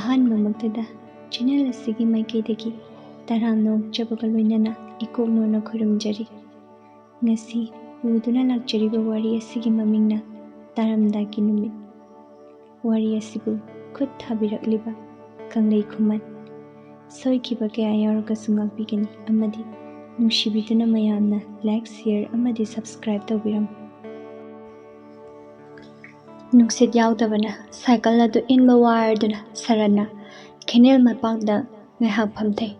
ꯑꯍꯥꯟꯕꯃꯛꯇꯗ channel ꯑꯁꯤꯒꯤ ꯃꯥꯏꯀꯩꯗꯒꯤ ꯇꯔꯥꯝꯅ ꯑꯣꯛꯆꯕꯒ ꯂꯣꯏꯅꯅ ꯏꯀꯣꯛꯅꯣꯅ ꯈꯨꯔꯨꯝꯖꯔꯤ꯫ ꯉꯁꯤ ꯄꯨꯗꯨꯅ ꯂꯥꯛꯆꯔꯤꯕ ꯋꯥꯔꯤ ꯑꯁꯤꯒꯤ ꯃꯃꯤꯡꯅ ꯇꯥꯔꯝꯗꯥꯏꯒꯤ ꯅꯨꯃꯤꯠ꯫ ꯋꯥꯔꯤ ꯑꯁꯤꯕꯨ ꯈꯨꯠ ꯊꯥꯕꯤꯔꯛꯂꯤꯕ ꯀꯪꯂꯩ ꯈꯨꯃꯟ꯫ ꯁꯣꯏꯈꯤꯕ ꯀꯌꯥ ꯌꯥꯎꯔꯒꯁꯨ ꯉꯥꯛꯄꯤꯒꯅꯤ ꯑꯃꯗꯤ ꯅꯨꯡꯁꯤꯕꯤꯗꯨꯅ ꯃꯌꯥꯝꯅ ꯂꯥꯏꯛ, ꯁꯦꯌꯔ ꯑꯃꯗꯤ ꯁꯕꯁꯀ꯭ꯔꯥꯏꯕ ꯇꯧꯕꯤꯔꯝꯃꯨ꯫ ꯅꯨꯡꯁꯤꯠ ꯌꯥꯎꯗꯕꯅ ꯁꯥꯏꯀꯜ ꯑꯗꯨ ꯏꯟꯕ ꯋꯥꯔꯗꯨꯅ ꯁꯔꯠꯅ ꯀꯦꯅꯦꯜ ꯃꯄꯥꯟꯗ ꯉꯥꯏꯍꯥꯛ ꯐꯝꯊꯩ꯫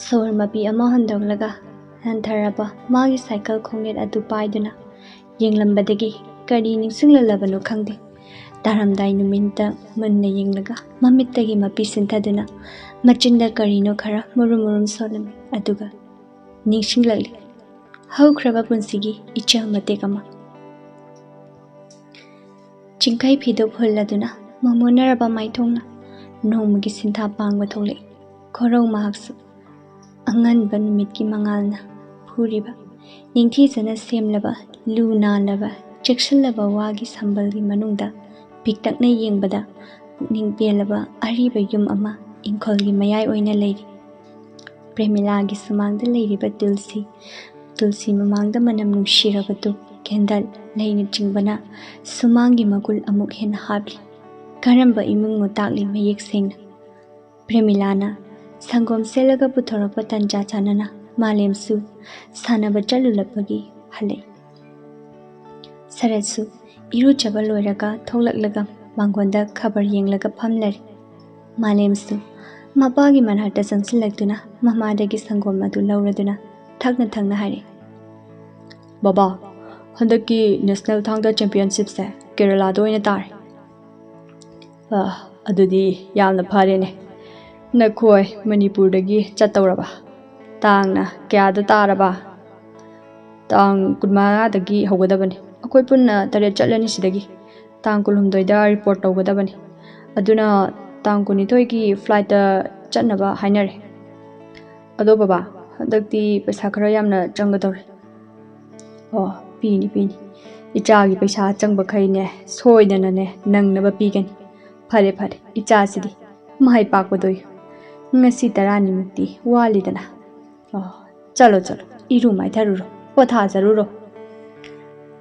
ꯁꯣꯔ ꯃꯄꯤ ꯑꯃ ꯍꯣꯟꯗꯣꯛꯂꯒ ꯍꯟꯊꯔꯕ ꯃꯥꯒꯤ ꯁꯥꯏꯀꯜ ꯈꯣꯡꯅꯦꯠ ꯑꯗꯨ ꯄꯥꯏꯗꯨꯅ ꯌꯦꯡꯂꯝꯕꯗꯒꯤ ꯀꯔꯤ ꯅꯤꯡꯁꯤꯡꯂꯛꯂꯕꯅꯣ ꯈꯪꯗꯦ, ꯇꯥꯔꯝꯗꯥꯏ ꯅꯨꯃꯤꯠꯇ ꯃꯨꯟꯅ ꯌꯦꯡꯂꯒ ꯃꯃꯤꯠꯇꯒꯤ ꯃꯄꯤ ꯁꯤꯟꯊꯗꯨꯅ ꯃꯆꯤꯟꯗ ꯀꯔꯤꯅꯣ ꯈꯔ ꯃꯨꯔꯨꯝ ꯃꯨꯔꯨꯝ ꯁꯣꯜꯂꯝꯃꯤ꯫ ꯑꯗꯨꯒ ꯅꯤꯡꯁꯤꯡꯂꯛꯂꯤ ꯍꯧꯈ꯭ꯔꯕ ꯄꯨꯟꯁꯤꯒꯤ ꯏꯆꯜ ꯃꯇꯦꯛ ꯑꯃ꯫ ꯆꯤꯡꯈꯩ ꯐꯤꯗꯨ ꯍꯨꯜꯂꯗꯨꯅ ꯃꯃꯣꯟꯅꯔꯕ ꯃꯥꯏꯊꯣꯡꯅ ꯅꯣꯡꯃꯒꯤ ꯁꯤꯟꯊꯥ ꯄꯥꯡꯕ ꯊꯣꯛꯂꯛꯏ꯫ ꯈꯣꯔꯧ ꯃꯍꯥꯛꯁꯨ ꯑꯉꯟꯕ ꯅꯨꯃꯤꯠꯀꯤ ꯃꯉꯥꯜꯅ ꯐꯨꯔꯤꯕ ꯅꯤꯡꯊꯤꯖꯅ ꯁꯦꯝꯂꯕ ꯂꯨ ꯅꯥꯜꯂꯕ ꯆꯦꯛꯁꯤꯜꯂꯕ ꯋꯥꯒꯤ ꯁꯝꯕꯜꯒꯤ ꯃꯅꯨꯡꯗ ꯄꯤꯛꯇꯛꯅ ꯌꯦꯡꯕꯗ ꯄꯨꯛꯅꯤꯡ ꯄꯦꯜꯂꯕ ꯑꯔꯤꯕ ꯌꯨꯝ ꯑꯃ ꯏꯪꯈꯣꯜꯒꯤ ꯃꯌꯥꯏ ꯑꯣꯏꯅ ꯂꯩꯔꯤ꯫ ꯄ꯭ꯔꯦꯃꯤꯂꯥꯒꯤ ꯁꯨꯃꯥꯡꯗ ꯂꯩꯔꯤꯕ ꯇꯨꯜꯁꯤ ꯃꯃꯥꯡꯗ ꯃꯅꯝ ꯅꯨꯡꯁꯤꯔꯕ ꯙꯨꯞ, ꯀꯦꯟꯗꯜ, ꯂꯩꯅꯆꯤꯡꯕꯅ ꯁꯨꯃꯥꯡꯒꯤ ꯃꯒꯨꯟ ꯑꯃꯨꯛ ꯍꯦꯟꯅ ꯍꯥꯞꯂꯤ꯫ ꯀꯔꯝꯕ ꯏꯃꯨꯡꯅꯣ ꯇꯥꯛꯂꯤ ꯃꯌꯦꯛ ꯁꯦꯡꯅ꯫ ꯄ꯭ꯔꯦꯃꯤꯂꯥꯅ ꯁꯪꯒꯣꯝ ꯁꯦꯠꯂꯒ ꯄꯨꯊꯣꯔꯛꯄ ꯇꯟꯖꯥ ꯆꯥꯅꯅ ꯃꯥꯂꯦꯝꯁꯨ ꯁꯥꯟꯅꯕ ꯆꯠꯂꯨꯕꯒꯤ ꯍꯜꯂꯛꯏ꯫ ꯁꯔꯠꯁꯨ ꯏꯔꯨꯖꯕ ꯂꯣꯏꯔꯒ ꯊꯣꯛꯂꯛꯂꯒ ꯃꯥꯡꯒꯣꯟꯗ ꯈꯕꯔ ꯌꯦꯡꯂꯒ ꯐꯝꯂꯩꯔꯦ꯫ ꯃꯥꯂꯦꯝꯁꯨ ꯃꯄꯥꯒꯤ ꯃꯅꯥꯛꯇ ꯆꯪꯁꯤꯜꯂꯛꯇꯨꯅ ꯃꯃꯥꯗꯒꯤ ꯁꯪꯒꯣꯝ ꯑꯗꯨ ꯂꯧꯔꯗꯨꯅ ꯊꯛꯅ ꯊꯛꯅ ꯍꯥꯏꯔꯛꯏ, "ꯕꯕꯥ, ꯍꯟꯗꯛꯀꯤ ꯅꯦꯁꯅꯦꯜ ꯊꯥꯡꯇꯥ ꯆꯦꯝꯄꯤꯌꯟꯁꯤꯞꯁꯦ ꯀꯦꯔꯂꯥꯗ ꯑꯣꯏꯅ ꯇꯥꯔꯦ꯫ ꯑꯗꯨꯗꯤ ꯌꯥꯝꯅ ꯐꯔꯦꯅꯦ꯫ ꯅꯈꯣꯏ ꯃꯅꯤꯄꯨꯔꯗꯒꯤ ꯆꯠꯇꯧꯔꯕ? ꯇꯥꯡꯅ ꯀꯌꯥꯗ ꯇꯥꯔꯕ?" "ꯇꯥꯡ 15ꯗꯒꯤ ꯍꯧꯒꯗꯕꯅꯤ꯫ ꯑꯩꯈꯣꯏ ꯄꯨꯟꯅ 7 ꯆꯠꯂꯅꯤ ꯁꯤꯗꯒꯤ꯫ ꯇꯥꯡ 18ꯗ ꯔꯤꯄꯣꯔꯠ ꯇꯧꯒꯗꯕꯅꯤ꯫ ꯑꯗꯨꯅ ꯇꯥꯡ 22ꯒꯤ ꯐ꯭ꯂꯥꯏꯠꯇ ꯆꯠꯅꯕ ꯍꯥꯏꯅꯔꯦ꯫ ꯑꯗꯣ ꯕꯕꯥ, ꯍꯟꯗꯛꯇꯤ ꯄꯩꯁꯥ ꯈꯔ ꯌꯥꯝꯅ ꯆꯪꯒꯗꯧꯔꯦ." "ꯄꯤꯅꯤ ꯄꯤꯅꯤ꯫ ꯏꯆꯥꯒꯤ ꯄꯩꯁꯥ ꯆꯪꯕꯈꯩꯅꯦ ꯁꯣꯏꯗꯅꯅꯦ ꯅꯪꯅꯕ ꯄꯤꯒꯅꯤ꯫ ꯐꯔꯦ ꯐꯔꯦ, ꯏꯆꯥꯁꯤꯗꯤ ꯃꯥꯏ ꯄꯥꯛꯄꯗꯣꯌꯨ꯫ ꯉꯁꯤ 10ꯅꯤꯃꯨꯛꯇꯤ ꯋꯥꯠꯂꯤꯗꯅ꯫ ꯆꯠꯂꯣ ꯆꯠꯂꯣ, ꯏꯔꯨ ꯃꯥꯏꯊꯔꯨꯔꯣ, ꯄꯣꯊꯥꯖꯔꯨꯔꯣ."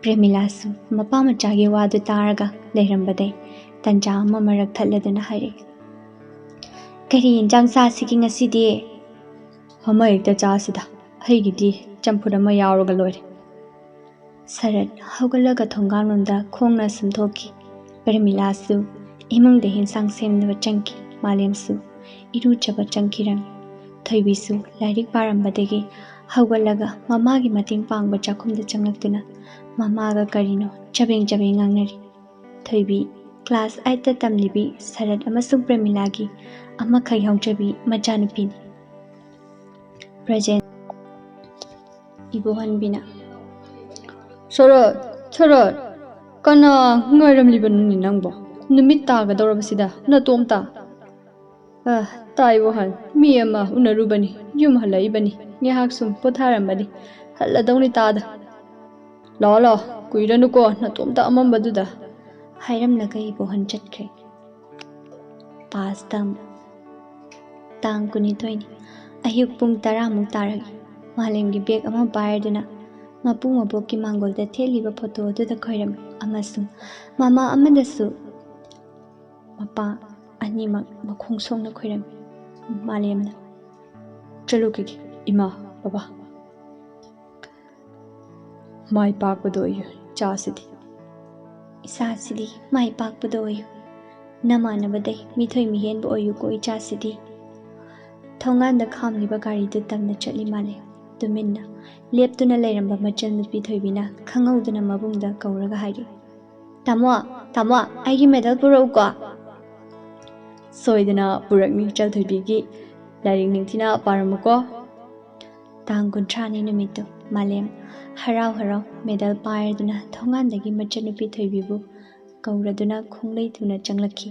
ꯄ꯭ꯔꯦꯃꯤꯂꯥꯁꯨ ꯃꯄꯥ ꯃꯆꯥꯒꯤ ꯋꯥꯗꯨ ꯇꯥꯔꯒ ꯂꯩꯔꯝꯕꯗꯩ ꯇꯟꯖꯥ ꯑꯃ ꯃꯔꯛ ꯊꯠꯂꯗꯨꯅ ꯍꯥꯏꯔꯛꯏ, "ꯀꯔꯤ ꯌꯦꯟꯖꯥꯡ ꯆꯥꯁꯤꯒꯦ ꯉꯁꯤꯗꯤ?" "ꯑꯃ ꯍꯦꯛꯇ ꯆꯥꯁꯤꯗ꯫ ꯑꯩꯒꯤꯗꯤ ꯆꯝꯐꯨꯠ ꯑꯃ ꯌꯥꯎꯔꯒ ꯂꯣꯏꯔꯦ." ꯁꯔꯠ ꯍꯧꯒꯠꯂꯒ ꯊꯣꯡꯒꯥꯟꯂꯣꯝꯗ ꯈꯣꯡꯅ ꯁꯨꯝ ꯊꯣꯛꯈꯤ꯫ ꯄ꯭ꯔꯦꯃꯤꯂꯥꯁꯨ ꯏꯃꯨꯡꯗ ꯍꯦꯟꯁꯥꯡ ꯁꯦꯝꯅꯕ ꯆꯪꯈꯤ꯫ ꯃꯥꯂꯦꯝꯁꯨ ꯏꯔꯨꯖꯕ ꯆꯪꯈꯤꯔꯝꯃꯤ꯫ ꯊꯣꯏꯕꯤꯁꯨ ꯂꯥꯏꯔꯤꯛ ꯄꯥꯔꯝꯕꯗꯒꯤ ꯍꯧꯒꯠꯂꯒ ꯃꯃꯥꯒꯤ ꯃꯇꯦꯡ ꯄꯥꯡꯕ ꯆꯥꯛꯈꯨꯝꯗ ꯆꯪꯂꯛꯇꯨꯅ ꯃꯃꯥꯒ ꯀꯔꯤꯅꯣ ꯆꯕꯦꯡ ꯆꯕꯦꯡ ꯉꯥꯡꯅꯔꯤ꯫ ꯊꯣꯏꯕꯤ ꯀ꯭ꯂꯥꯁ 8ꯇ ꯇꯝꯂꯤꯕꯤ ꯁꯔꯠ ꯑꯃꯁꯨꯡ ꯄ꯭ꯔꯦꯃꯤꯂꯥꯒꯤ ꯑꯃꯈꯛ ꯌꯥꯎꯖꯕꯤ ꯃꯆꯥꯅꯨꯄꯤꯅꯤ꯫ ꯄ꯭ꯔꯖꯦꯟ ꯏꯕꯣꯍꯟꯕꯤꯅ, "ꯁꯔꯠ, ꯀꯅꯥ ꯉꯥꯏꯔꯝꯂꯤꯕꯅꯣꯅꯦ ꯅꯪꯕꯣ? ꯅꯨꯃꯤꯠ ꯇꯥꯒꯗꯧꯔꯕꯁꯤꯗ ꯅꯇꯣꯝꯇ?" "ꯇꯥ ꯏꯕꯣꯍꯟ, ꯃꯤ ꯑꯃ ꯎꯅꯔꯨꯕꯅꯤ, ꯌꯨꯝ ꯍꯜꯂꯛꯏꯕꯅꯤ꯫ ꯉꯥꯏꯍꯥꯛ ꯁꯨꯝ ꯄꯣꯊꯥꯔꯝꯕꯅꯤ, ꯍꯜꯂꯗꯧꯅꯤ ꯇꯥꯗ." "ꯂꯥꯛꯑꯣ ꯂꯥꯛꯑꯣ, ꯀꯨꯏꯔꯅꯨꯀꯣ ꯅꯇꯣꯝꯇ ꯑꯃꯝꯕꯗꯨꯗ." ꯍꯥꯏꯔꯝꯂꯒ ꯏꯕꯣꯍꯟ ꯆꯠꯈ꯭ꯔꯦ꯫ ꯄꯥꯁ ꯇꯝ ꯇꯥꯡ 22ꯅꯤ꯫ ꯑꯌꯨꯛ ꯄꯨꯡ 10ꯃꯨꯛ ꯇꯥꯔꯛꯏ꯫ ꯃꯥꯂꯦꯝꯒꯤ ꯕꯦꯒ ꯑꯃ ꯄꯥꯏꯔꯗꯨꯅ ꯃꯄꯨ ꯃꯕꯣꯛꯀꯤ ꯃꯥꯡꯒꯣꯜꯗ ꯊꯦꯠꯂꯤꯕ ꯐꯣꯇꯣ ꯑꯗꯨꯗ ꯈꯣꯏꯔꯝꯃꯤ ꯑꯃꯁꯨꯡ ꯃꯃꯥ ꯑꯃꯗꯁꯨ ꯃꯄꯥ ꯑꯅꯤꯃꯛ ꯃꯈꯣꯡ ꯁꯣꯛꯅ ꯈꯣꯏꯔꯝꯃꯤ꯫ ꯃꯥꯂꯦꯝꯅ, "ꯆꯠꯂꯨꯈꯤꯒꯦ ꯏꯃꯥ, ꯕꯕꯥ꯫ ꯃꯥꯏ ꯄꯥꯛꯄꯗ ꯑꯣꯏꯌꯨ ꯏꯆꯥꯁꯤꯗꯤ." "ꯏꯆꯥꯁꯤꯗꯤ ꯃꯥꯏ ꯄꯥꯛꯄꯗ ꯑꯣꯏꯌꯨ, ꯅꯃꯥꯟꯅꯕꯗꯩ ꯃꯤꯊꯣꯏ ꯃꯤꯍꯦꯟꯕ ꯑꯣꯏꯌꯨꯀꯣ ꯏꯆꯥꯁꯤꯗꯤ." ꯊꯣꯡꯒꯥꯟꯗ ꯈꯥꯝꯂꯤꯕ ꯒꯥꯔꯤꯗꯨ ꯇꯝꯅ ꯆꯠꯂꯤ ꯃꯥꯂꯦꯝ꯫ ꯇꯨꯃꯤꯟꯅ ꯂꯦꯞꯇꯨꯅ ꯂꯩꯔꯝꯕ ꯃꯆꯟꯅꯨꯄꯤ ꯊꯣꯏꯕꯤꯅ ꯈꯪꯍꯧꯗꯅ ꯃꯕꯨꯡꯗ ꯀꯧꯔꯒ ꯍꯥꯏꯔꯛꯏ, "ꯇꯥꯃꯣ, ꯑꯩꯒꯤ ꯃꯦꯗꯜ ꯄꯨꯔꯛꯎꯀꯣ." "ꯁꯣꯏꯗꯅ ꯄꯨꯔꯛꯅꯤ ꯏꯆꯜꯊꯣꯏꯕꯤꯒꯤ꯫ ꯂꯥꯏꯔꯤꯛ ꯅꯤꯡꯊꯤꯅ ꯄꯥꯔꯝꯃꯨꯀꯣ." ꯇꯥꯡ 30ꯅꯤ ꯅꯨꯃꯤꯠꯇꯨ꯫ ꯃꯥꯂꯦꯝ ꯍꯔꯥꯎ ꯍꯔꯥꯎ ꯃꯦꯗꯜ ꯄꯥꯏꯔꯗꯨꯅ ꯊꯣꯡꯒꯥꯟꯗꯒꯤ ꯃꯆꯟꯅꯨꯄꯤ ꯊꯣꯏꯕꯤꯕꯨ ꯀꯧꯔꯗꯨꯅ ꯈꯣꯡꯂꯩ ꯊꯨꯅ ꯆꯪꯂꯛꯈꯤ꯫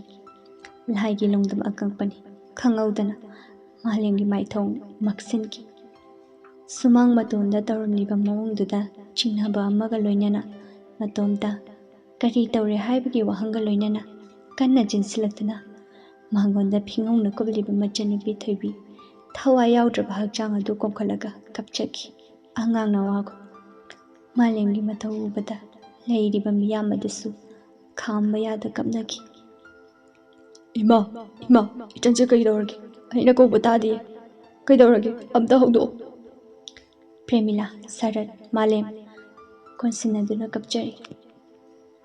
ꯂꯥꯏꯒꯤ ꯂꯣꯡꯗꯝ ꯑꯀꯛꯄꯅꯤ꯫ ꯈꯪꯍꯧꯗꯅ ꯃꯥꯂꯦꯝꯒꯤ ꯃꯥꯏꯊꯣꯡ ꯃꯛꯁꯤꯟꯈꯤ꯫ ꯁꯨꯃꯥꯡ ꯃꯇꯣꯟꯗ ꯇꯧꯔꯝꯂꯤꯕ ꯃꯑꯣꯡꯗꯨꯗ ꯆꯤꯡꯅꯕ ꯑꯃꯒ ꯂꯣꯏꯅꯅ ꯃꯇꯣꯝꯇ ꯀꯔꯤ ꯇꯧꯔꯦ ꯍꯥꯏꯕꯒꯤ ꯋꯥꯍꯪꯒ ꯂꯣꯏꯅꯅ ꯀꯟꯅ ꯆꯦꯟꯁꯤꯜꯂꯛꯇꯨꯅ ꯃꯉꯣꯟꯗ ꯐꯤꯡꯉꯧꯅ ꯀꯨꯞꯂꯤꯕ ꯃꯆꯟꯅꯨꯄꯤ ꯊꯣꯏꯕꯤ ꯊꯋꯥꯏ ꯌꯥꯎꯗ꯭ꯔꯕ ꯍꯛꯆꯥꯡ ꯑꯗꯨ ꯀꯣꯝꯈꯠꯂꯒ ꯀꯞꯆꯈꯤ ꯑꯉꯥꯡ ꯅꯋꯥꯒꯨꯝ꯫ ꯃꯥꯂꯦꯝꯒꯤ ꯃꯊꯧ ꯎꯕꯗ ꯂꯩꯔꯤꯕ ꯃꯤꯌꯥꯝ ꯑꯗꯨꯁꯨ ꯈꯥꯝꯕ ꯌꯥꯗ ꯀꯞꯅꯈꯤ꯫ ꯏꯃꯥ ꯏꯃꯥ ꯏꯆꯟꯁꯦ ꯀꯩꯗꯧꯔꯒꯦ? ꯑꯩꯅ ꯀꯧꯕ ꯇꯥꯗꯤꯌꯦ, ꯀꯩꯗꯧꯔꯒꯦ? ꯑꯝꯇ ꯍꯧꯗꯣꯛꯑꯣ꯫ ꯄ꯭ꯔꯦꯃꯤꯂꯥ, ꯁꯔꯠ, ꯃꯥꯂꯦꯝ ꯀꯣꯟꯁꯤꯟꯅꯗꯨꯅ ꯀꯞꯆꯔꯤ꯫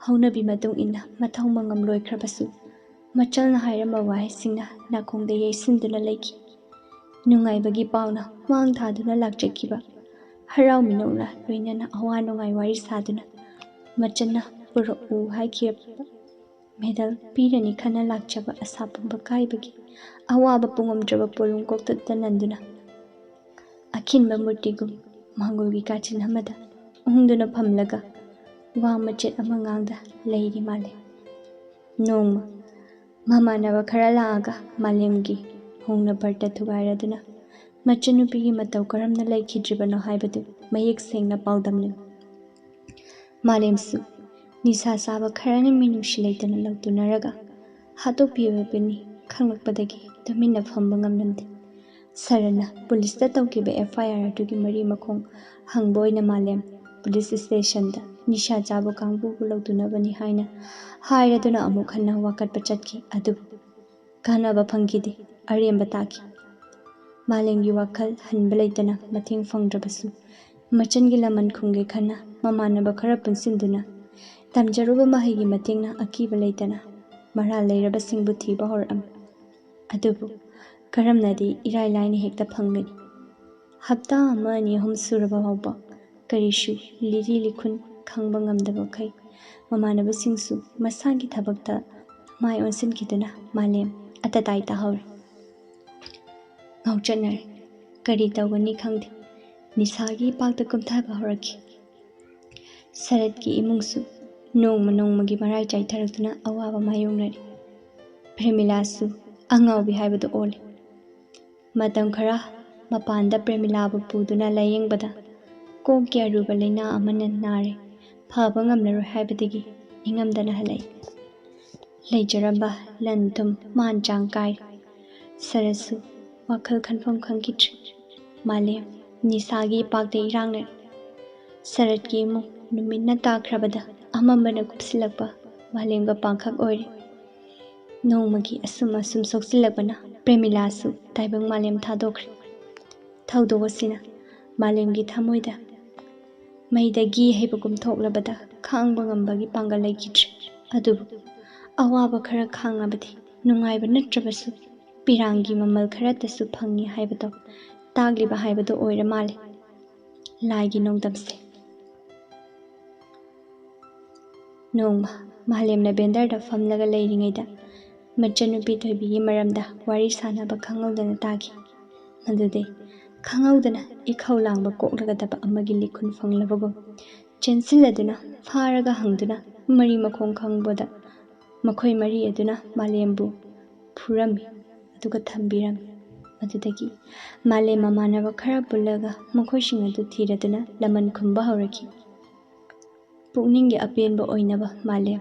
ꯍꯧꯅꯕꯤ ꯃꯇꯨꯡ ꯏꯟꯅ ꯃꯊꯧ ꯃꯉꯝ ꯂꯣꯏꯈ꯭ꯔꯕꯁꯨ ꯃꯆꯜꯅ ꯍꯥꯏꯔꯝꯕ ꯋꯥꯍꯩꯁꯤꯡꯅ ꯅꯥꯀꯣꯡꯗ ꯌꯩꯁꯤꯟꯗꯨꯅ ꯂꯩꯈꯤ꯫ ꯅꯨꯡꯉꯥꯏꯕꯒꯤ ꯄꯥꯎꯅ ꯃꯥꯡ ꯊꯥꯗꯨꯅ ꯂꯥꯛꯆꯈꯤꯕ ꯍꯔꯥꯎ ꯃꯤꯅꯣꯛꯅ ꯂꯣꯏꯅꯅ ꯑꯋꯥ ꯅꯨꯡꯉꯥꯏ ꯋꯥꯔꯤ ꯁꯥꯗꯨꯅ ꯃꯆꯟꯅ ꯄꯨꯔꯛꯎ ꯍꯥꯏꯈꯤꯕ ꯃꯦꯗꯜ ꯄꯤꯔꯅꯤ ꯈꯟꯅ ꯂꯥꯛꯆꯕ ꯑꯁꯥ ꯄꯨꯝꯕ ꯀꯥꯏꯕꯒꯤ ꯑꯋꯥꯕ ꯄꯨꯉꯝꯗ꯭ꯔꯕ ꯄꯣꯠꯂꯨꯝ ꯀꯣꯛꯇꯨꯗ ꯅꯟꯗꯨꯅ ꯑꯈꯤꯟꯕ ꯃꯨꯔꯇꯤꯒꯨꯝ ꯃꯥꯡꯒꯣꯜꯒꯤ ꯀꯥꯆꯤꯟ ꯑꯃꯗ ꯎꯪꯗꯨꯅ ꯐꯝꯂꯒ ꯋꯥ ꯃꯆꯦꯠ ꯑꯃ ꯉꯥꯡꯗ ꯂꯩꯔꯤ ꯃꯥꯂꯦꯝ꯫ ꯅꯣꯡꯃ ꯃꯃꯥꯟꯅꯕ ꯈꯔ ꯂꯥꯛꯑꯒ ꯃꯥꯂꯦꯝꯒꯤ ꯍꯧꯅ ꯚꯔꯇ ꯊꯨꯒꯥꯏꯔꯗꯨꯅ ꯃꯆꯟꯅꯨꯄꯤꯒꯤ ꯃꯇꯧ ꯀꯔꯝꯅ ꯂꯩꯈꯤꯗ꯭ꯔꯤꯕꯅꯣ ꯍꯥꯏꯕꯗꯨ ꯃꯌꯦꯛ ꯁꯦꯡꯅ ꯄꯥꯎꯗꯝꯂꯝꯃꯤ꯫ ꯃꯥꯂꯦꯝꯁꯨ ꯅꯤꯁꯥ ꯆꯥꯕ ꯈꯔꯅ ꯃꯤꯅꯨꯡꯁꯤ ꯂꯩꯇꯅ ꯂꯧꯇꯨꯅꯔꯒ ꯍꯥꯠꯇꯣꯛꯄꯤꯕꯅꯤ ꯈꯪꯂꯛꯄꯗꯒꯤ ꯇꯨꯃꯤꯟꯅ ꯐꯝꯕ ꯉꯝꯂꯝꯗꯦ꯫ ꯁꯔꯠꯅ ꯄꯨꯂꯤꯁꯇ ꯇꯧꯈꯤꯕ FIR ꯑꯗꯨꯒꯤ ꯃꯔꯤ ꯃꯈꯣꯡ ꯍꯪꯕ ꯑꯣꯏꯅ ꯃꯥꯂꯦꯝ ꯄꯨꯂꯤꯁ ꯁ꯭ꯇꯦꯁꯟꯗ ꯅꯤꯁꯥ ꯆꯥꯕ ꯀꯥꯡꯕꯨꯕꯨ ꯂꯧꯇꯨꯅꯕꯅꯤ ꯍꯥꯏꯅ ꯍꯥꯏꯔꯗꯨꯅ ꯑꯃꯨꯛ ꯍꯟꯅ ꯋꯥꯀꯠꯄ ꯆꯠꯈꯤ, ꯑꯗꯨꯕꯨ ꯀꯥꯟꯅꯕ ꯐꯪꯈꯤꯗꯦ, ꯑꯔꯦꯝꯕ ꯇꯥꯈꯤ꯫ ꯃꯥꯂꯦꯝꯒꯤ ꯋꯥꯈꯜ ꯍꯟꯕ ꯂꯩꯇꯅ ꯃꯇꯦꯡ ꯐꯪꯗ꯭ꯔꯕꯁꯨ ꯃꯆꯟꯒꯤ ꯂꯃꯟ ꯈꯨꯝꯒꯦ ꯈꯟꯅ ꯃꯃꯥꯟꯅꯕ ꯈꯔ ꯄꯨꯟꯁꯤꯟꯗꯨꯅ ꯇꯝꯖꯔꯨꯕ ꯃꯍꯩꯒꯤ ꯃꯇꯦꯡꯅ ꯑꯀꯤꯕ ꯂꯩꯇꯅ ꯃꯔꯥꯜ ꯂꯩꯔꯕꯁꯤꯡꯕꯨ ꯊꯤꯕ ꯍꯧꯔꯛꯑꯝꯃꯤ꯫ ꯑꯗꯨꯕꯨ ꯀꯔꯝꯅꯗꯤ ꯏꯔꯥꯏ ꯂꯥꯏꯅ ꯍꯦꯛꯇ ꯐꯪꯒꯅꯤ? ꯍꯞꯇꯥ ꯑꯃ ꯑꯅꯤ ꯑꯍꯨꯝ ꯁꯨꯔꯕ ꯐꯥꯎꯕ ꯀꯔꯤꯁꯨ ꯂꯤꯔꯤ ꯂꯤꯈꯨꯟ ꯈꯪꯕ ꯉꯝꯗꯕꯈꯩ ꯃꯃꯥꯟꯅꯕꯁꯤꯡꯁꯨ ꯃꯁꯥꯒꯤ ꯊꯕꯛꯇ ꯃꯥꯏ ꯑꯣꯟꯁꯤꯟꯈꯤꯗꯨꯅ ꯃꯥꯂꯦꯝ ꯑꯇꯇꯥꯏ ꯇꯥꯍꯧꯔꯦ꯫ ꯉꯥꯎꯆꯠꯅꯔꯦ꯫ ꯀꯔꯤ ꯇꯧꯒꯅꯤ ꯈꯪꯗꯦ꯫ ꯅꯤꯁꯥꯒꯤ ꯏꯄꯥꯛꯇ ꯀꯨꯝꯊꯕ ꯍꯧꯔꯛꯈꯤ꯫ ꯁꯔꯠꯀꯤ ꯏꯃꯨꯡꯁꯨ ꯅꯣꯡꯃ ꯅꯣꯡꯃꯒꯤ ꯃꯔꯥꯏ ꯆꯥꯏꯊꯔꯛꯇꯨꯅ ꯑꯋꯥꯕ ꯃꯥꯌꯣꯛꯅꯔꯤ꯫ ꯄ꯭ꯔꯦꯃꯤꯂꯥꯁꯨ ꯑꯉꯥꯎꯕꯤ ꯍꯥꯏꯕꯗꯨ ꯑꯣꯜꯂꯤ꯫ ꯃꯇꯝ ꯈꯔ ꯃꯄꯥꯟꯗ ꯄ꯭ꯔꯦꯃꯤꯂꯥꯕꯨ ꯄꯨꯗꯨꯅ ꯂꯥꯌꯦꯡꯕꯗ ꯀꯣꯛꯀꯤ ꯑꯔꯨꯕ ꯂꯩꯅꯥ ꯑꯃꯅ ꯅꯥꯔꯦ, ꯐꯕ ꯉꯝꯂꯔꯣꯏ ꯍꯥꯏꯕꯗꯒꯤ ꯅꯤꯡꯉꯝꯗꯅ ꯍꯜꯂꯛꯏ꯫ ꯂꯩꯖꯔꯝꯕ ꯂꯟ ꯊꯨꯝ ꯃꯥꯟ ꯆꯥꯡ ꯀꯥꯏꯔꯦ꯫ ꯁꯔꯠꯁꯨ ꯋꯥꯈꯜ ꯈꯟꯐꯝ ꯈꯪꯈꯤꯗ꯭ꯔꯦ꯫ ꯃꯥꯂꯦꯝ ꯅꯤꯁꯥꯒꯤ ꯏꯄꯥꯛꯇ ꯏꯔꯥꯡꯅꯔꯦ꯫ ꯁꯔꯠꯀꯤ ꯏꯃꯨꯡ ꯅꯨꯃꯤꯠꯅ ꯇꯥꯈ꯭ꯔꯕꯗ ꯑꯃꯝꯕꯅ ꯀꯨꯞꯁꯤꯜꯂꯛꯄ ꯃꯥꯂꯦꯝꯒ ꯄꯥꯡꯈꯛ ꯑꯣꯏꯔꯦ꯫ ꯅꯣꯡꯃꯒꯤ ꯑꯁꯨꯝ ꯑꯁꯨꯝ ꯁꯣꯛꯆꯤꯜꯂꯛꯄꯅ ꯄ꯭ꯔꯦꯃꯤꯂꯥꯁꯨ ꯇꯥꯏꯕꯪ ꯃꯥꯂꯦꯝ ꯊꯥꯗꯣꯛꯈ꯭ꯔꯦ꯫ ꯊꯧꯗꯣꯛ ꯑꯁꯤꯅ ꯃꯥꯂꯦꯝꯒꯤ ꯊꯃꯣꯏꯗ ꯃꯩꯗ ꯘꯤ ꯍꯩꯕꯒꯨꯝ ꯊꯣꯛꯂꯕꯗ ꯈꯥꯡꯕ ꯉꯝꯕꯒꯤ ꯄꯥꯡꯒꯜ ꯂꯩꯈꯤꯗ꯭ꯔꯦ꯫ ꯑꯗꯨꯕꯨ ꯑꯋꯥꯕ ꯈꯔ ꯈꯥꯡꯂꯕꯗꯤ ꯅꯨꯡꯉꯥꯏꯕ ꯅꯠꯇ꯭ꯔꯕꯁꯨ ꯄꯤꯔꯥꯡꯒꯤ ꯃꯃꯜ ꯈꯔꯇꯁꯨ ꯐꯪꯏ ꯍꯥꯏꯕꯗꯣ ꯇꯥꯛꯂꯤꯕ ꯍꯥꯏꯕꯗꯣ ꯑꯣꯏꯔ ꯃꯥꯜꯂꯦ ꯂꯥꯏꯒꯤ ꯅꯣꯡꯗꯝꯁꯦ꯫ ꯅꯣꯡꯃ ꯃꯥꯂꯦꯝꯅ ꯕꯦꯟꯗꯔꯗ ꯐꯝꯂꯒ ꯂꯩꯔꯤꯉꯩꯗ ꯃꯆꯟꯅꯨꯄꯤ ꯊꯣꯏꯕꯤꯒꯤ ꯃꯔꯝꯗ ꯋꯥꯔꯤ ꯁꯥꯟꯅꯕ ꯈꯪꯍꯧꯗꯅ ꯇꯥꯈꯤ꯫ ꯃꯗꯨꯗꯩ ꯈꯪꯍꯧꯗꯅ ꯏꯈꯧ ꯂꯥꯡꯕ ꯀꯣꯛꯂꯒꯗꯕ ꯑꯃꯒꯤ ꯂꯤꯈꯨꯟ ꯐꯪꯂꯕꯒꯨꯝ ꯆꯦꯟꯁꯤꯜꯂꯗꯨꯅ ꯐꯥꯔꯒ ꯍꯪꯗꯨꯅ ꯃꯔꯤ ꯃꯈꯣꯡ ꯈꯪꯕꯗ ꯃꯈꯣꯏ ꯃꯔꯤ ꯑꯗꯨꯅ ꯃꯥꯂꯦꯝꯕꯨ ꯐꯨꯔꯝꯃꯤ, ꯑꯗꯨꯒ ꯊꯝꯕꯤꯔꯝꯃꯤ꯫ ꯃꯗꯨꯗꯒꯤ ꯃꯥꯂꯦꯝ ꯃꯃꯥꯟꯅꯕ ꯈꯔ ꯄꯨꯜꯂꯒ ꯃꯈꯣꯏꯁꯤꯡ ꯑꯗꯨ ꯊꯤꯔꯗꯨꯅ ꯂꯃꯟ ꯈꯨꯝꯕ ꯍꯧꯔꯛꯈꯤ꯫ ꯄꯨꯛꯅꯤꯡꯒꯤ ꯑꯄꯦꯟꯕ ꯑꯣꯏꯅꯕ ꯃꯥꯂꯦꯝ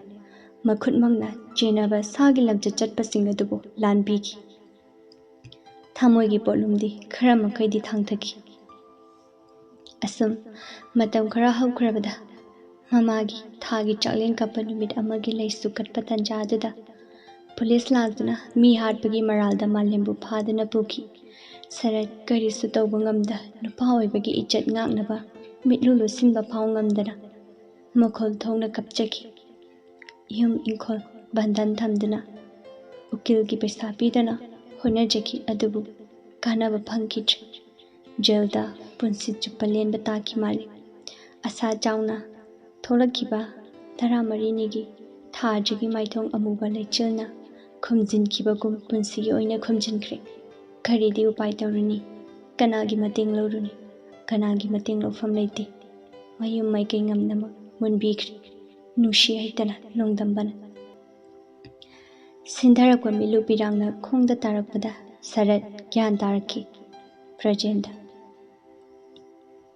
ꯃꯈꯨꯠꯃꯛꯅ ꯆꯦꯟꯅꯕ ꯁꯥꯒꯤ ꯂꯝꯆꯠ ꯆꯠꯄꯁꯤꯡ ꯑꯗꯨꯕꯨ ꯂꯥꯟꯕꯤꯈꯤ꯫ ꯊꯃꯣꯏꯒꯤ ꯄꯣꯠꯂꯨꯝꯗꯤ ꯈꯔ ꯃꯈꯩꯗꯤ ꯊꯥꯡꯊꯈꯤ꯫ ꯑꯁꯨꯝ ꯃꯇꯝ ꯈꯔ ꯍꯧꯈ꯭ꯔꯕꯗ ꯃꯃꯥꯒꯤ ꯊꯥꯒꯤ ꯆꯥꯛꯂꯦꯟ ꯀꯞꯄ ꯅꯨꯃꯤꯠ ꯑꯃꯒꯤ ꯂꯩꯁꯨ ꯀꯠꯄ ꯇꯟꯖꯥ ꯑꯗꯨꯗ ꯄꯨꯂꯤꯁ ꯂꯥꯛꯇꯨꯅ ꯃꯤ ꯍꯥꯠꯄꯒꯤ ꯃꯔꯥꯜꯗ ꯃꯥꯂꯦꯝꯕꯨ ꯐꯥꯗꯨꯅ ꯄꯨꯈꯤ꯫ ꯁꯔꯠ ꯀꯔꯤꯁꯨ ꯇꯧꯕ ꯉꯝꯗ ꯅꯨꯄꯥ ꯑꯣꯏꯕꯒꯤ ꯏज्ꯖꯠ ꯉꯥꯛꯅꯕ ꯃꯤꯠꯂꯨ ꯂꯨꯁꯤꯟꯕ ꯐꯥꯎ ꯉꯝꯗꯅ ꯃꯈꯣꯜ ꯊꯣꯛꯅ ꯀꯞꯆꯈꯤ꯫ ꯌꯨꯝ ꯏꯪꯈꯣꯜ ꯕꯟꯙꯟ ꯊꯝꯗꯨꯅ ꯎꯀꯤꯜꯒꯤ ꯄꯩꯁꯥ ꯄꯤꯗꯨꯅ ꯍꯣꯠꯅꯖꯈꯤ, ꯑꯗꯨꯕꯨ ꯀꯥꯟꯅꯕ ꯐꯪꯈꯤꯗ꯭ꯔꯦ꯫ ꯖꯦꯜꯗ ꯄꯨꯟꯁꯤ ꯆꯨꯞꯄ ꯂꯦꯟꯕ ꯇꯥꯈꯤ ꯃꯥꯂꯦꯝ꯫ ꯑꯁꯥ ꯆꯥꯎꯅ ꯊꯣꯛꯂꯛꯈꯤꯕ 14ꯅꯤꯒꯤ ꯊꯥꯖꯒꯤ ꯃꯥꯏꯊꯣꯡ ꯑꯃꯨꯕ ꯂꯩꯆꯤꯜꯅ ꯈꯨꯝꯖꯤꯟꯈꯤꯕꯒꯨꯝ ꯄꯨꯟꯁꯤꯒꯤ ꯑꯣꯏꯅ ꯈꯨꯝꯖꯤꯟꯈ꯭ꯔꯦ꯫ ꯀꯔꯤꯗꯤ ꯎꯄꯥꯏ ꯇꯧꯔꯨꯅꯤ? ꯀꯅꯥꯒꯤ ꯃꯇꯦꯡ ꯂꯧꯔꯨꯅꯤ? ꯀꯅꯥꯒꯤ ꯃꯇꯦꯡ ꯂꯧꯐꯝ ꯂꯩꯇꯦ꯫ ꯃꯌꯨꯝ ꯃꯥꯏꯀꯩ ꯉꯝꯅꯃꯛ ꯃꯨꯟꯕꯤꯈ꯭ꯔꯦ ꯅꯨꯡꯁꯤ ꯍꯩꯇꯅ ꯅꯣꯡꯗꯝꯕꯅ꯫ ꯁꯤꯟꯊꯔꯛꯄ ꯃꯤꯠꯂꯨ ꯄꯤꯔꯥꯡꯅ ꯈꯣꯡꯗ ꯇꯥꯔꯛꯄꯗ ꯁꯔꯠ ꯒ꯭ꯌꯥꯟ ꯇꯥꯔꯛꯈꯤ꯫ ꯕ꯭ꯔꯖꯦꯟꯗ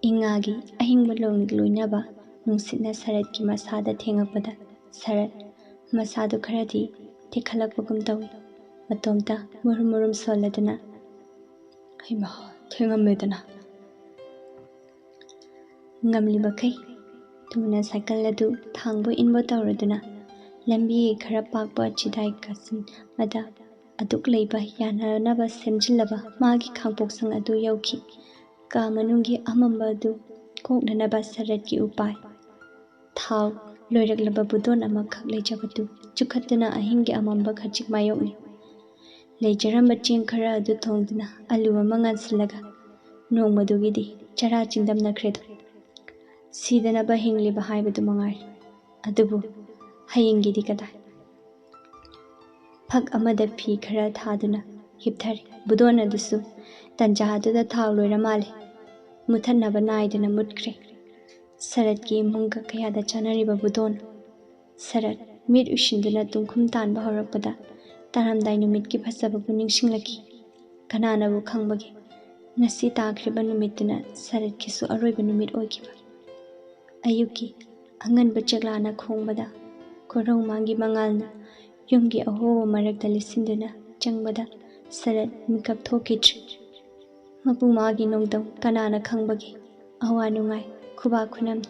ꯏꯉꯥꯒꯤ ꯑꯍꯤꯡꯕ ꯂꯣꯏꯅꯕ ꯅꯨꯡꯁꯤꯠꯅ ꯁꯔꯠꯀꯤ ꯃꯁꯥꯗ ꯊꯦꯡꯉꯛꯄꯗ ꯁꯔꯠ ꯃꯁꯥꯗꯨ ꯈꯔꯗꯤ ꯇꯦꯛꯈꯠꯂꯛꯄꯒꯨꯝ ꯇꯧꯏ꯫ ꯃꯇꯣꯝꯇ ꯃꯨꯔꯨꯝ ꯃꯨꯔꯨꯝ ꯁꯣꯜꯂꯗꯨꯅ ꯍꯩꯃꯥ ꯊꯦꯡꯉꯝꯃꯦꯗꯅ ꯉꯝꯂꯤꯃꯈꯩ ꯊꯨꯅ ꯁꯥꯏꯀꯜ ꯑꯗꯨ ꯊꯥꯡꯕ ꯏꯟꯕ ꯇꯧꯔꯗꯨꯅ ꯂꯝꯕꯤꯒꯤ ꯈꯔ ꯄꯥꯛꯄ ꯆꯤꯗꯥꯏ ꯀꯥꯆꯤꯟꯃꯗ ꯑꯗꯨꯛ ꯂꯩꯕ ꯌꯥꯅꯅꯕ ꯁꯦꯝꯖꯤꯜꯂꯕ ꯃꯥꯒꯤ ꯈꯥꯡꯄꯣꯛꯁꯪ ꯑꯗꯨ ꯌꯧꯈꯤ꯫ ꯀꯥ ꯃꯅꯨꯡꯒꯤ ꯑꯃꯝꯕ ꯑꯗꯨ ꯀꯣꯛꯅꯅꯕ ꯁꯔꯠꯀꯤ ꯎꯄꯥꯏ ꯊꯥꯎ ꯂꯣꯏꯔꯛꯂꯕ ꯕꯨꯗꯣꯟ ꯑꯃꯈꯛ ꯂꯩꯖꯕꯗꯨ ꯆꯨꯈꯠꯇꯨꯅ ꯑꯍꯤꯡꯒꯤ ꯑꯃꯝꯕ ꯈꯖꯤꯛ ꯃꯥꯌꯣꯛꯅꯩ꯫ ꯂꯩꯖꯔꯝꯕ ꯆꯦꯡ ꯈꯔ ꯑꯗꯨ ꯊꯣꯡꯗꯨꯅ ꯑꯂꯨ ꯑꯃ ꯉꯥꯟꯁꯤꯜꯂꯒ ꯅꯣꯡꯃꯗꯨꯒꯤꯗꯤ ꯆꯔꯥ ꯆꯤꯡꯗꯝꯅꯈ꯭ꯔꯦꯗꯣ꯫ ꯁꯤꯗꯅꯕ ꯍꯤꯡꯂꯤꯕ ꯍꯥꯏꯕꯗꯨ ꯃꯉꯥꯏꯔꯦ꯫ ꯑꯗꯨꯕꯨ ꯍꯌꯦꯡꯒꯤꯗꯤ ꯀꯗꯥꯏ? ꯐꯛ ꯑꯃꯗ ꯐꯤ ꯈꯔ ꯊꯥꯗꯨꯅ ꯍꯤꯞꯊꯔꯦ꯫ ꯕꯨꯗꯣꯟ ꯑꯗꯨꯁꯨ ꯇꯟꯖꯥ ꯑꯗꯨꯗ ꯊꯥꯎ ꯂꯣꯏꯔ ꯃꯥꯜꯂꯦ꯫ ꯃꯨꯊꯠꯅꯕ ꯅꯥꯏꯗꯅ ꯃꯨꯠꯈ꯭ꯔꯦ꯫ ꯁꯔꯠꯀꯤ ꯏꯃꯨꯡꯒ ꯀꯌꯥꯗ ꯆꯥꯅꯔꯤꯕ ꯕꯨꯗꯣꯟ? ꯁꯔꯠ ꯃꯤꯠ ꯎꯏꯁꯤꯟꯗꯨꯅ ꯇꯨꯝꯈꯨꯝ ꯇꯥꯟꯕ ꯍꯧꯔꯛꯄꯗ ꯇꯥꯔꯝꯗꯥꯏ ꯅꯨꯃꯤꯠꯀꯤ ꯐꯖꯕꯕꯨ ꯅꯤꯡꯁꯤꯡꯂꯛꯈꯤ꯫ ꯀꯅꯥꯅꯕꯨ ꯈꯪꯕꯒꯦ ꯉꯁꯤ ꯇꯥꯈ꯭ꯔꯤꯕ ꯅꯨꯃꯤꯠꯇꯨꯅ ꯁꯔꯠꯀꯤꯁꯨ ꯑꯔꯣꯏꯕ ꯅꯨꯃꯤꯠ ꯑꯣꯏꯈꯤꯕ꯫ ꯑꯌꯨꯛꯀꯤ ꯑꯉꯟꯕ ꯆꯦꯛꯂꯥꯅ ꯈꯣꯡꯕꯗ ꯀꯣꯔꯧꯃꯥꯒꯤ ꯃꯉꯥꯜꯅ ꯌꯨꯝꯒꯤ ꯑꯍꯣꯕ ꯃꯔꯛꯇ ꯂꯤꯠꯁꯤꯟꯗꯨꯅ ꯆꯪꯕꯗ ꯁꯔꯠ ꯃꯤꯀꯞ ꯊꯣꯛꯈꯤꯗ꯭ꯔꯦ꯫ ꯃꯄꯨꯃꯥꯒꯤ ꯅꯣꯡꯗꯝ ꯀꯅꯥꯅ ꯈꯪꯕꯒꯦ? ꯑꯋꯥ ꯅꯨꯡꯉꯥꯏ ꯈꯨꯕꯥꯛ ꯈꯨꯅꯝꯅꯤ꯫